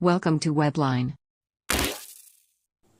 Welcome to Webline.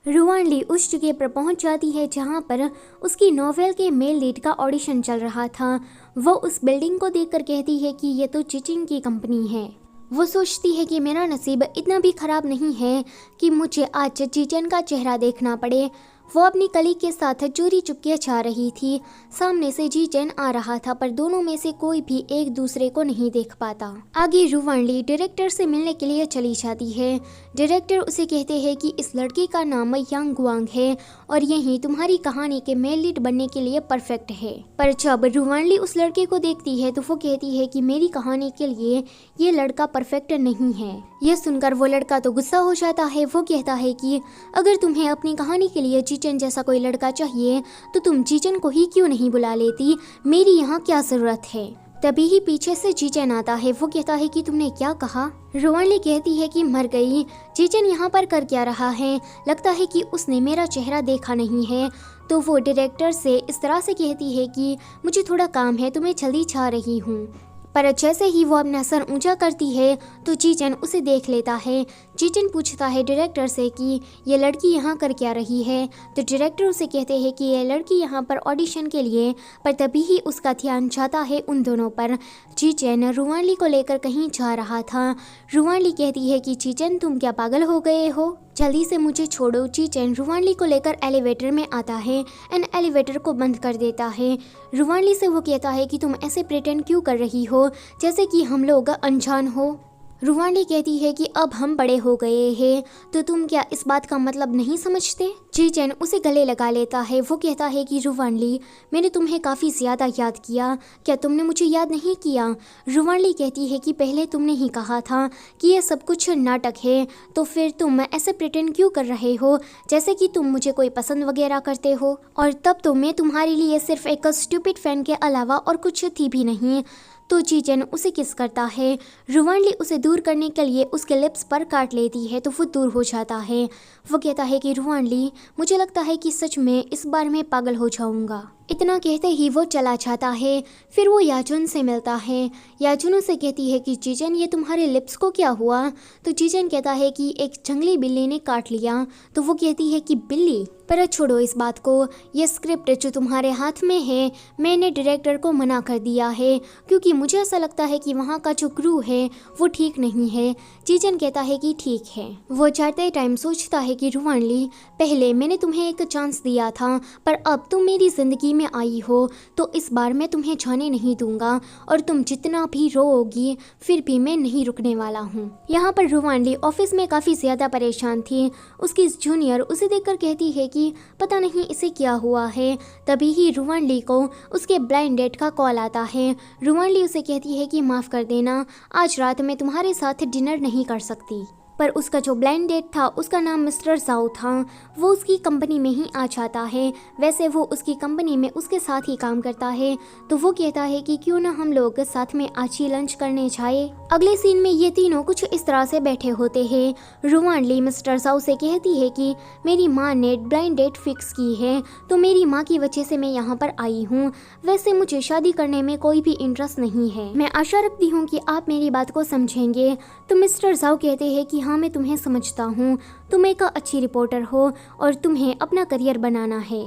रुवानली उस जगह पर पहुंच जाती है जहां पर उसकी नोवेल के मेल लीड का ऑडिशन चल रहा था। वो उस बिल्डिंग को देखकर कहती है कि ये तो चिचिन की कंपनी है। वो सोचती है कि मेरा नसीब इतना भी खराब नहीं है कि मुझे आज चिचिन का चेहरा देखना पड़े। वो अपनी कलीग के साथ चोरी चुपके जा रही थी। सामने से जीचेन आ रहा था पर दोनों में से कोई भी एक दूसरे को नहीं देख पाता। आगे रुवानली डायरेक्टर से मिलने के लिए चली जाती है। डायरेक्टर उसे कहते हैं कि इस लड़के का नाम यांग गुआंग है और यही तुम्हारी कहानी के मेल लीड बनने के लिए परफेक्ट है। पर जब रुवानली उस लड़के को देखती है तो वो कहती है कि मेरी कहानी के लिए ये लड़का परफेक्ट नहीं है। यह सुनकर वो लड़का तो गुस्सा हो जाता है। वो कहता है कि अगर तुम्हें अपनी कहानी के लिए जीचेन जैसा कोई लड़का चाहिए तो तुम जीचेन को ही क्यों नहीं बुला लेती, मेरी यहाँ क्या जरूरत है। तभी ही पीछे से जीचेन आता है। वो कहता है कि तुमने क्या कहा। रुवानली कहती है कि मर गई। जीचेन यहाँ पर कर क्या रहा है, लगता है कि उसने मेरा चेहरा देखा नहीं है। तो वो डायरेक्टर से इस तरह से कहती है कि मुझे थोड़ा काम है तो मैं जल्दी जा रही हूँ। पर जैसे ही वो अपना सर ऊंचा करती है तो जीचेन उसे देख लेता है। जीचेन पूछता है डायरेक्टर से कि ये लड़की यहाँ कर क्या रही है। तो डायरेक्टर उसे कहते हैं कि ये लड़की यहाँ पर ऑडिशन के लिए। पर तभी ही उसका ध्यान जाता है उन दोनों पर। जीचेन रुवानली को लेकर कहीं जा रहा था। रुवानली कहती है कि जीचेन तुम क्या पागल हो गए हो, जल्दी से मुझे छोड़ो। जीचेन रुवानली को लेकर एलिवेटर में आता है एंड एलिवेटर को बंद कर देता है। रुवानली से वो कहता है कि तुम ऐसे प्रिटेंड क्यों कर रही हो जैसे कि हम लोग अनजान हो। रुवानली कहती है कि अब हम बड़े हो गए हैं तो तुम क्या इस बात का मतलब नहीं समझते। जीचेन उसे गले लगा लेता है। वो कहता है कि रुवानली मैंने तुम्हें काफ़ी ज़्यादा याद किया, क्या तुमने मुझे याद नहीं किया। रुवानली कहती है कि पहले तुमने ही कहा था कि यह सब कुछ नाटक है, तो फिर तुम ऐसे प्रिटेंड क्यों कर रहे हो जैसे कि तुम मुझे कोई पसंद वगैरह करते हो। और तब तो मैं तुम्हारे लिए सिर्फ एक स्टूपिड फैन के अलावा और कुछ थी भी नहीं। तो जीचेन उसे किस करता है। रुवानली उसे दूर करने के लिए उसके लिप्स पर काट लेती है तो वो दूर हो जाता है। वो कहता है कि रुवानली मुझे लगता है कि सच में इस बार मैं पागल हो जाऊंगा। इतना कहते ही वो चला जाता है। फिर वो याजुन से मिलता है। याजुन उसे कहती है कि जीचेन ये तुम्हारे लिप्स को क्या हुआ। तो जीचेन कहता है कि एक जंगली बिल्ली ने काट लिया। तो वो कहती है कि बिल्ली, पर छोड़ो इस बात को। ये स्क्रिप्ट जो तुम्हारे हाथ में है मैंने डायरेक्टर को मना कर दिया है क्योंकि मुझे ऐसा लगता है कि वहाँ का जो क्रू है वो ठीक नहीं है। जीचेन कहता है कि ठीक है। वो जाते टाइम सोचता है कि रुवानली पहले मैंने तुम्हें एक चांस दिया था पर अब तुम मेरी ज़िंदगी में आई हो तो इस बार मैं तुम्हें जाने नहीं दूंगा और तुम जितना भी रोओगी फिर भी मैं नहीं रुकने वाला हूँ। यहाँ पर रुवानली ऑफिस में काफ़ी ज़्यादा परेशान थी। उसकी जूनियर उसे देखकर कहती है कि पता नहीं इसे क्या हुआ है। तभी ही रुवानली को उसके ब्लाइंड डेट का कॉल आता है। रुवानली उसे कहती है कि माफ़ कर देना, आज रात मैं तुम्हारे साथ डिनर नहीं कर सकती। पर उसका जो ब्लाइंड डेट था उसका नाम मिस्टर जाओ था। वो उसकी कंपनी में ही आ जाता है। वैसे वो उसकी कंपनी में उसके साथ ही काम करता है। तो वो कहता है कि क्यों ना हम लोग साथ में आज ही लंच करने जाए। अगले सीन में ये तीनों कुछ इस तरह से बैठे होते हैं। रुवानली मिस्टर जाओ से कहती है कि मेरी माँ ने ब्लाइंड डेट फिक्स की है तो मेरी माँ की वजह से मैं यहाँ पर आई हूँ। वैसे मुझे शादी करने में कोई भी इंटरेस्ट नहीं है। मैं आशा रखती हूँ कि आप मेरी बात को समझेंगे। तो मिस्टर जाओ कहते हैं कि हाँ मैं तुम्हें समझता हूँ, तुम एक अच्छी रिपोर्टर हो और तुम्हें अपना करियर बनाना है,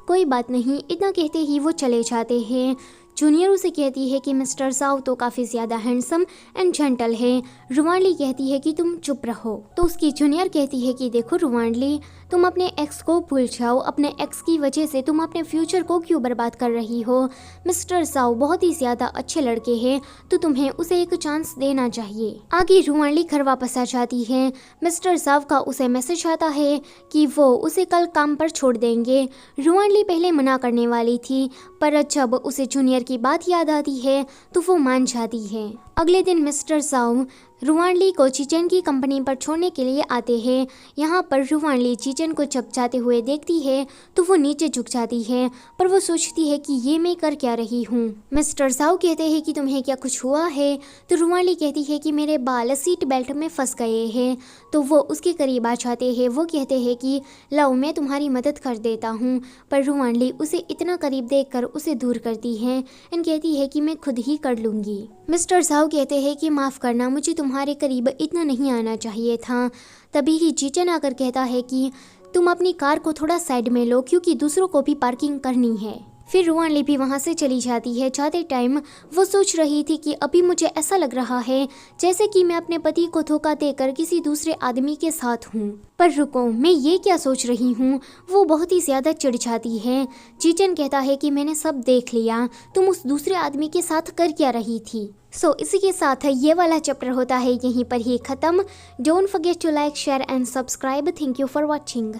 कोई बात नहीं। इतना कहते ही वो चले जाते हैं। जूनियर उसे कहती है कि मिस्टर जाओ तो काफ़ी ज़्यादा हैंडसम एंड जेंटल है। रुवानली कहती है कि तुम चुप रहो। तो उसकी जूनियर कहती है कि देखो रुवानली तुम अपने एक्स को भूल जाओ, अपने एक्स की वजह से तुम अपने फ्यूचर को क्यों बर्बाद कर रही हो। मिस्टर जाओ बहुत ही ज़्यादा अच्छे लड़के हैं तो तुम्हें उसे एक चांस देना चाहिए। आगे रुवानली घर वापस आ जाती है। मिस्टर जाओ का उसे मैसेज आता है कि वो उसे कल काम पर छोड़ देंगे। रुवानली पहले मना करने वाली थी पर जब उसे जूनियर की बात याद आती है तो वो मान जाती है। अगले दिन मिस्टर जाओ रुवानली को जीचेन की कंपनी पर छोड़ने के लिए आते हैं। यहाँ पर रुवानली जीचेन को जब जाते हुए देखती है तो वो नीचे झुक जाती है पर वो सोचती है कि ये मैं कर क्या रही हूँ। मिस्टर जाओ कहते हैं कि तुम्हें क्या कुछ हुआ है। तो रुवानली कहती है कि मेरे बाल सीट बेल्ट में फंस गए हैं। तो वो उसके करीब आ जाते हैं। वो कहते हैं कि लाओ मैं तुम्हारी मदद कर देता हूँ। पर रुवानली उसे इतना करीब देखकर उसे दूर करती है एंड कहती है कि मैं खुद ही कर लूँगी। मिस्टर झाओ कहते हैं कि माफ़ करना, मुझे तुम्हारे करीब इतना नहीं आना चाहिए था। तभी ही चीचन आकर कहता है कि तुम अपनी कार को थोड़ा साइड में लो क्योंकि दूसरों को भी पार्किंग करनी है। फिर रुआन ली भी वहाँ से चली जाती है। जाते टाइम वो सोच रही थी कि अभी मुझे ऐसा लग रहा है जैसे कि मैं अपने पति को धोखा देकर किसी दूसरे आदमी के साथ हूँ। पर रुको, मैं ये क्या सोच रही हूँ। वो बहुत ही ज़्यादा चिढ़ जाती है। चीचन कहता है कि मैंने सब देख लिया, तुम उस दूसरे आदमी के साथ कर क्या रही थी। इसी के साथ ये वाला चैप्टर होता है यहीं पर ही ख़त्म। Don't forget to like, share and subscribe. Thank you for watching.